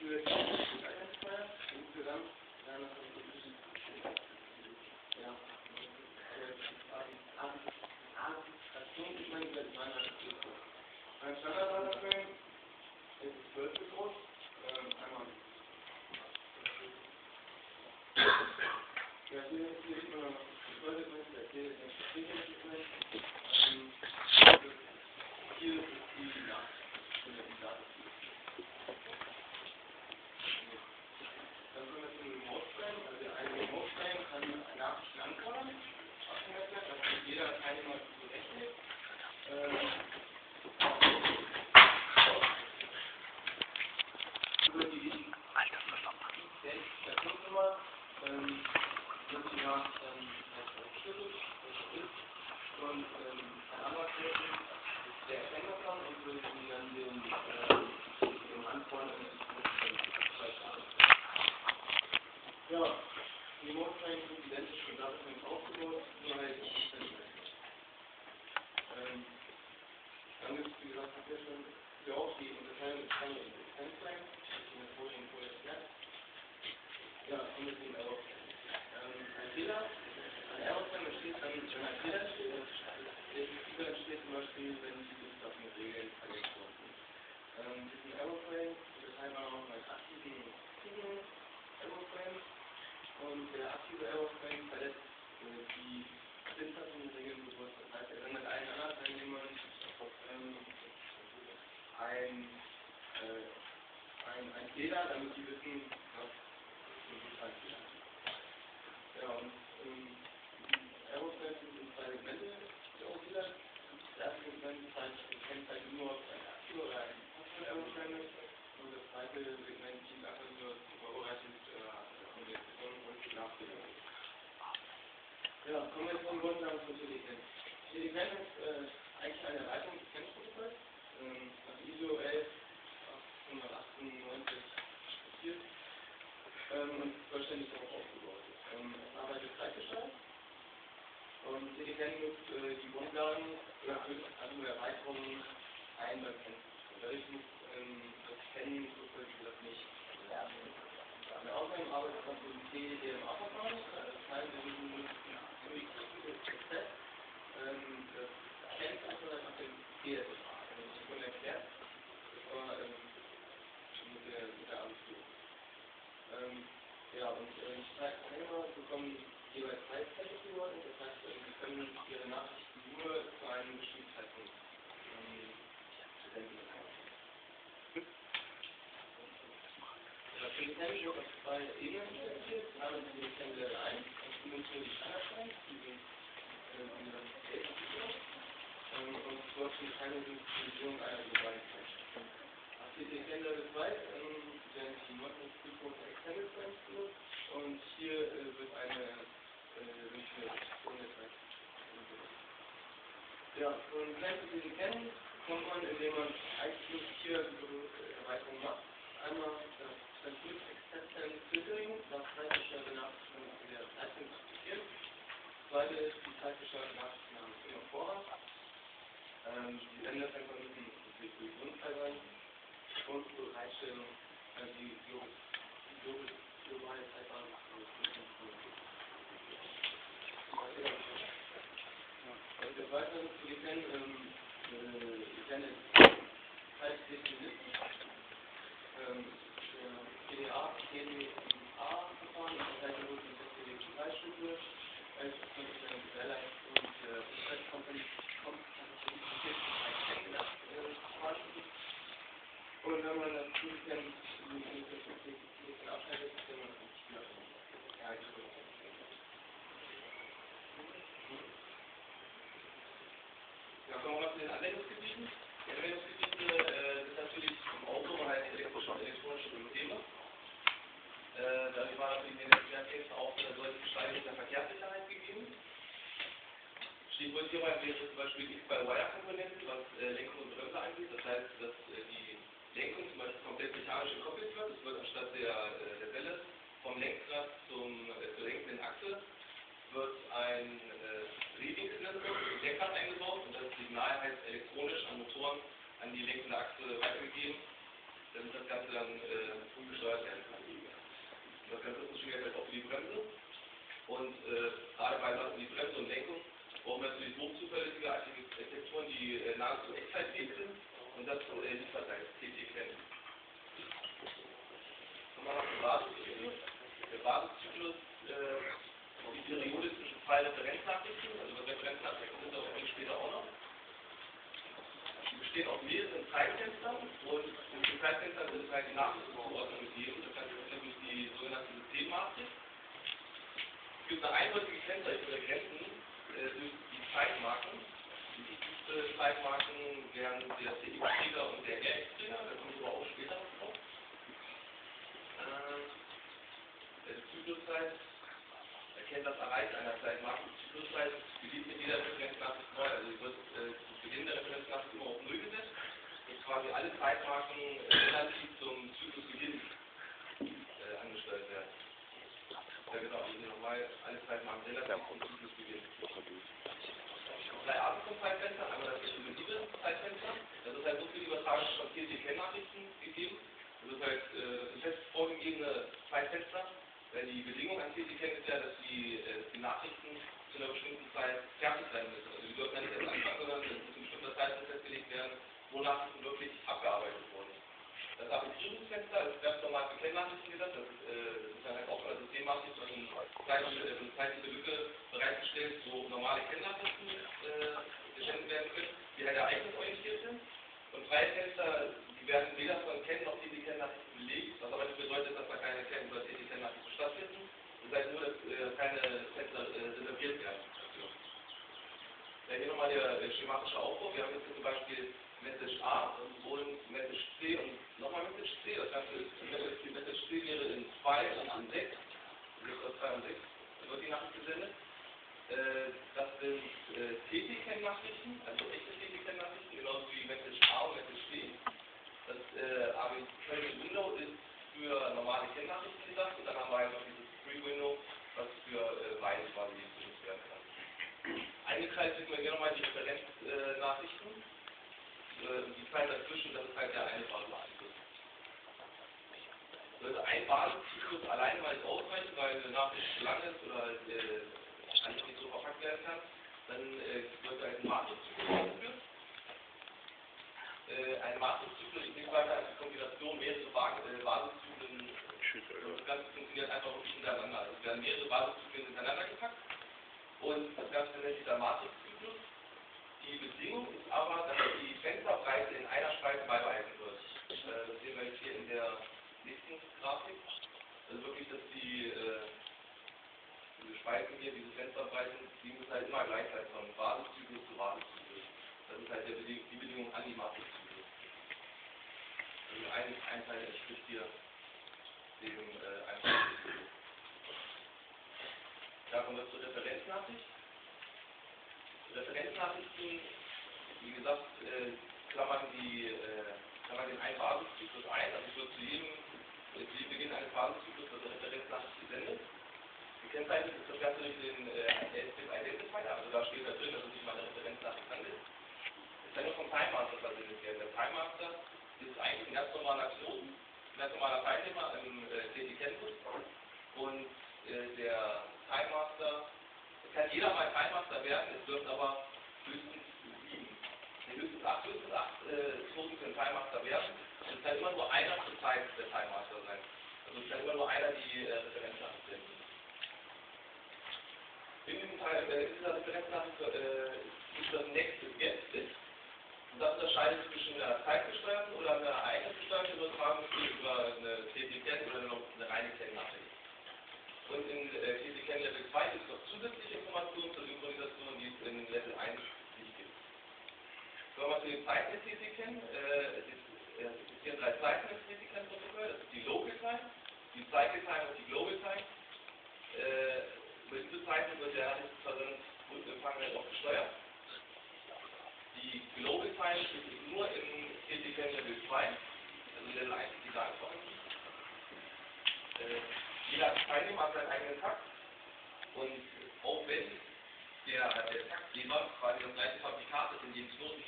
für die Identifier. Insgesamt werden das Arbitrationen ist man über 32 Bit groß. Beim Standard-Dataframe ist es 12 Bit groß. Einmal. Ja, hier sieht man noch das Vollsegment, hier ist das Segment. Hier ist die Daten. Dann kommen wir zum Remote Frame. Also ein Remote Frame kann Nachrichten anfordern. Das kann jeder Teilnehmer berechnet. Über die Identifikationsnummer wird die Nachricht dann verschlüsselt, was das ist. Und ein anderer Knoten, der erkennt das dann und würde die dann dem Anfordern ja, die Remote Frames sind identisch und Dataframes aufgebaut, nur halt dann gibt es, wie gesagt, habt ihr schon hier auch die Unterteilung des Standard- und Extend Frames, das ist in der Folie erklärt. Ja, kommen wir zum Error Frame. Ein Fehler, ein Error Frame entsteht dann, wenn ein Fehler entsteht. Der Fehler entsteht zum Beispiel, wenn die Benutzerregeln verletzt worden sind. Diesen Error Frame unterteilen wir noch mal aktiven und passiven Error Frames. Und der aktive Error Frame verletzt die Syntaxregeln bewusst. Das heißt, er sendet allen anderen Teilnehmern ein Fehler, damit die wissen, was ein Fehler ist. Ja, und Error Frames sind zwei Segmente der Fehler. Das erste Segment kennzeichnet nur, ob es ein aktiver oder ein passiver Error Frame ist. Und das zweite Segment dient einfach nur zur Vorbereitung Kommunikation und Nachbildung. Ja, kommen wir zum Grundlagen von TDCAN. TDCAN ist eigentlich eine Erweiterung des CAN-Protokolls, also ISO 11898 und vollständig darauf aufgebaut. Es arbeitet zeitgeschaltet und TDCAN nutzt die Grundlagen also Erweiterungen ein beim CAN. Dadurch muss das CAN-Protokoll, wie gesagt, nicht lernen. Außerdem arbeitet man mit DMA-Verfahren, das heißt, wir müssen Prozess, das kennt einfach nach dem DSA. Das ist schon erklärt, aber mit der Abitur. Ja, und die Teilnehmer bekommen jeweils Zeitverordnung, das heißt, sie können ihre Nachrichten nur zu einem bestimmten Zeitpunkt senden. Das TDCAN wird auf zwei Ebenen implementiert. Einmal die TDCAN Level 1, das sind die Standard-Frames, die sind und dort sind keine Synchronisierung einer globalen Frames. Auf TDCAN Level 2 werden die Notebook Extended Frames benutzt und hier wird eine Synchronisation der Zeit benutzt. Ja, und CAN zu TDCAN kommt man, indem man eigentlich nur 4 Erweiterungen macht. Einmal das Transmit Acceptance Filtering, das zeitliche Benachrichtigung in der Zeit zu interpretieren. Zweite ist die zeitliche Benachrichtigung immer Vorrang. Die Sendercenter müssen natürlich unfrei sein. Und Bereitstellung, die globale Zeitbasis. Des Weiteren zu TDCAN ist zeitdefiniert. PDA-Verfahren unterteilt nur die TDC-Schritte, als Kondition Gewährleistung und und wenn man das TDCAN abschaltet, kann man das nicht mehr erhalten. Ja, kommen wir mal zu den Anwendungsgebieten. Die Anwendungsgebiete sind natürlich im Auto halt elektronische Systeme. Dadurch war natürlich in den Verkehrstext auch eine deutliche Steigerung der Verkehrssicherheit gegeben. Stichwort hierbei wäre zum Beispiel X-by-Wire-Komponenten, was Lenkung und Bremse angeht. Das heißt, dass die Lenkung zum Beispiel komplett mechanisch gekoppelt wird. Es wird anstatt der Welle vom Lenkrad zur lenkenden Achse wird ein Drehwinkelsensor im Lenkrad eingebaut und das Signal heißt elektronisch an Motoren an die lenkende Achse weitergegeben, damit das Ganze dann für die Bremse. Und gerade bei Sachen wie Bremse und Lenkung brauchen wir natürlich hochzuverlässige Architekturen, die nahezu echtzeitfähig sind. Und das liefert halt TT-Ken. Kommen wir noch zum Basiszyklus. Der Basiszyklus die Periode zwischen zwei Referenznachrichten, also Referenznachrichten sind das später auch noch. Die bestehen aus mehreren Zeitfenstern und in den Zeitfenstern sind halt die Nachrichtenzuordnung gegeben. Das heißt, das ist die sogenannte Systemmatrix. Es gibt eine eindeutige Kennzeichnung der Grenzen durch die Zeitmarken. Die wichtigsten Zeitmarken wären der CX-Träger und der RX-Träger, da kommen wir aber auch später noch drauf. Der Zykluszeit erkennt das Erreichen einer Zeitmarke. Die Zykluszeit beginnt mit jeder Referenznachricht neu. Also wird zu Beginn der Referenznachricht immer auf 0 gesetzt und quasi alle Zeitmarken relativ zum Zyklusbeginn angesteuert werden. Ja genau, hier nochmal alle Zeitmarken relativ zum Zyklusbeginn. 3 Arten von Zeitfenstern, einmal das exklusive Zeitfenster. Das ist halt so für die Übertragung von TT-Ken-Nachrichten gegeben. Das ist halt das sind fest vorgegebene Zeitfenster. Die Bedingung an TT-Ken ist ja, dass die Nachrichten zu einer bestimmten Zeit fertig sein müssen. Also die dürfen ja nicht erst anfangen, sondern es muss ein bestimmter Zeitpunkt festgelegt werden, wo Nachrichten wirklich abgearbeitet wurden. Das Arbitrierungsfenster ist ganz normal für Kennnachrichten gedacht. Das ist dann halt auch als Systemmatrix eine zeitliche Lücke bereitgestellt, wo normale Kennnachrichten gesendet werden können, die halt ereignisorientiert sind. Und freie Fenster, die werden weder von Ken noch TT-Ken-Nachrichten belegt, was aber nicht bedeutet, dass da keine Ken- oder TT-Ken-Nachrichten stattfinden. Das heißt nur, dass keine Fenster reserviert werden dafür. Ja, hier nochmal der schematische Aufbau. Wir haben jetzt zum Beispiel Message A und Message C und nochmal Message C. Das Ganze ist, die Message C wäre in 2 und in 6. 6 aus 2 und 6 wird die Nachricht gesendet. Das sind TT-Ken-Nachrichten, also echte TT-Ken-Nachrichten, genauso wie Message A und Message C. Das Arbitrary Window ist für normale Ken-Nachrichten gedacht und dann haben wir halt noch dieses Free Window, was für beide quasi benutzt werden kann. Eingekreist sieht man hier nochmal die Referenznachrichten. Die Zeit dazwischen, das ist halt der eine Basiszyklus. Also ein Basiszyklus alleine mal nicht ausreichen, weil eine Nachricht zu lang ist oder eigentlich nicht so verpackt werden kann. Dann wird halt ein Matrixzyklus ausgeführt. Ein Matrixzyklus ist nichts weiter als die Kombination mehrerer Basiszyklen. Das Ganze funktioniert einfach wirklich hintereinander. Also es werden mehrere Basiszyklen hintereinander gepackt. Und das Ganze nennt sich der Matrixzyklus. Die Bedingung ist aber, dass die Fensterbreite in einer Spalte beibehalten wird. Das sehen wir jetzt hier in der nächsten Grafik. Also wirklich, dass diese Spalten hier, diese Fensterbreiten, die müssen halt immer gleich sein, von Basiszyklus zu Basiszyklus. Das ist halt die Bedingung an die Matrixzyklus. Also ein Teil entspricht hier dem Matrixzyklus. Da kommen wir zur Referenznachricht. Referenznachrichten, wie gesagt, klammern den einen Basiszyklus ein, also es wird zu jedem Beginn eines Basiszyklus wird eine Referenznachricht gesendet. Gekennzeichnet ist das Ganze durch den Identifier, also da steht da drin, dass es sich um eine Referenznachricht handelt. Es kann nur vom Time Master versendet werden. Der Time Master ist eigentlich ein ganz normaler Knoten, ein ganz normaler Teilnehmer im TT-Ken-Bus und der Time Master kann jeder mal Time Master werden, es dürfen aber höchstens 7, höchstens 8 Knoten können Time Master werden. Es kann immer nur einer zur Zeit der Time Master sein. Also es kann immer nur einer die Referenznachricht senden. In dieser Referenznachricht ist das nächste Get ist. Und das unterscheidet zwischen einer zeitgesteuerten oder einer ereignisgesteuerten Übertragung über eine TT-Ken oder eine reine Ken-Nachricht. Und in TT-Ken Level 2 gibt es noch zusätzliche Informationen zur Synchronisation, die es in Level 1 nicht gibt. Wenn wir zu den Zeiten des TT-Ken, es existieren 3 Zeiten des TT-Ken-Protokoll, das ist die Local Time, die Cycle Time und die Global Time. Über diese Zeiten wird der Nachrichtenversand und Empfang auch gesteuert. Die Global Time ist nur im TT-Ken Level 2, also Level 1 ist die gar nicht vorhanden. Jeder Teilnehmer hat seinen eigenen Takt und auch wenn der Taktgeber quasi das gleiche Fabrikat ist in jedem Knoten